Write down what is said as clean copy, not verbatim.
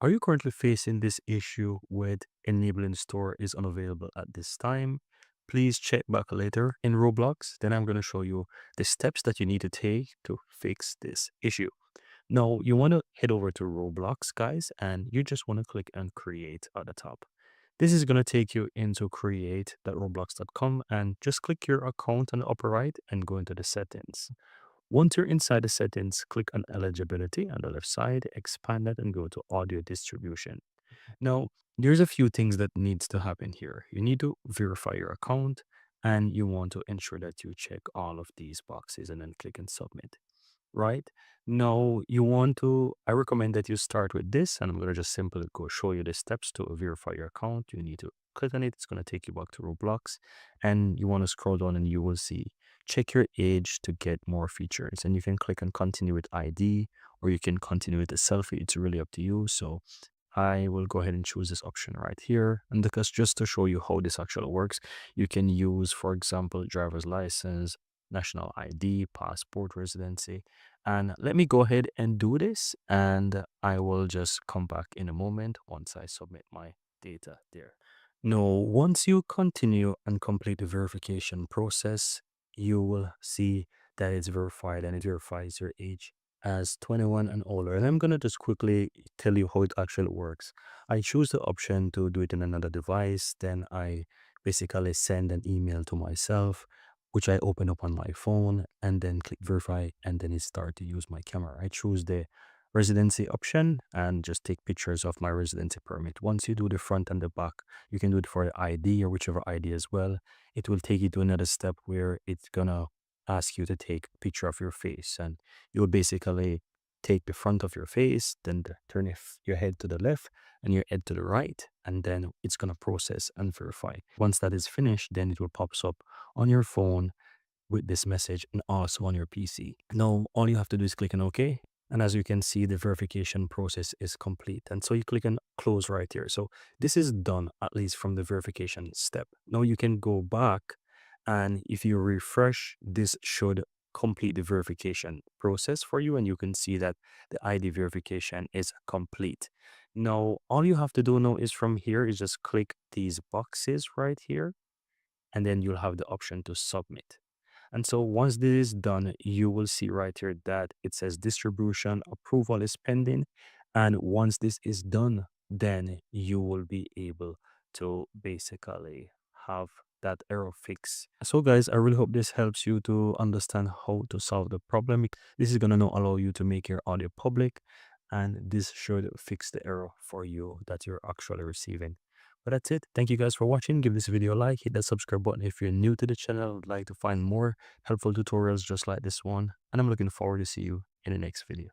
Are you currently facing this issue with enabling store is unavailable at this time? Please check back later in Roblox. Then I'm going to show you the steps that you need to take to fix this issue. Now, you want to head over to Roblox, guys, and you just want to click on create at the top. This is going to take you into create.roblox.com and just click your account on the upper right and go into the settings. Once you're inside the settings, click on eligibility on the left side, expand it and go to audio distribution. Now, there's a few things that needs to happen here. You need to verify your account and you want to ensure that you check all of these boxes and then click and submit, right? Now, I recommend that you start with this, and I'm going to just simply go show you the steps to verify your account. You need to click on it. It's going to take you back to Roblox, and you want to scroll down and you will see check your age to get more features. And you can click on continue with ID, or you can continue with the selfie. It's really up to you. So I will go ahead and choose this option right here. And because just to show you how this actually works, you can use, for example, driver's license, national ID, passport, residency. And let me go ahead and do this. And I will just come back in a moment once I submit my data there. Now, once you continue and complete the verification process, you will see that it's verified and it verifies your age as 21 and older. And I'm going to just quickly tell you how it actually works. I choose the option to do it in another device. Then I basically send an email to myself, which I open up on my phone and then click verify. And then it start to use my camera. I choose the residency option and just take pictures of my residency permit. Once you do the front and the back, you can do it for the ID or whichever ID as well. It will take you to another step where it's gonna ask you to take a picture of your face, and you'll basically take the front of your face, then turn your head to the left and your head to the right, and then it's gonna process and verify. Once that is finished, then it will pop up on your phone with this message and also on your PC. Now, all you have to do is click on OK. And as you can see, the verification process is complete. And so you click on close right here. So this is done, at least from the verification step. Now you can go back, and if you refresh, this should complete the verification process for you. And you can see that the ID verification is complete. Now, all you have to do now is from here is just click these boxes right here, and then you'll have the option to submit. And so once this is done, you will see right here that it says distribution approval is pending. And once this is done, then you will be able to basically have that error fix. So guys, I really hope this helps you to understand how to solve the problem. This is going to now allow you to make your audio public, and this should fix the error for you that you're actually receiving. But that's it. Thank you guys for watching. Give this video a like, hit that subscribe button if you're new to the channel, would like to find more helpful tutorials just like this one. And I'm looking forward to see you in the next video.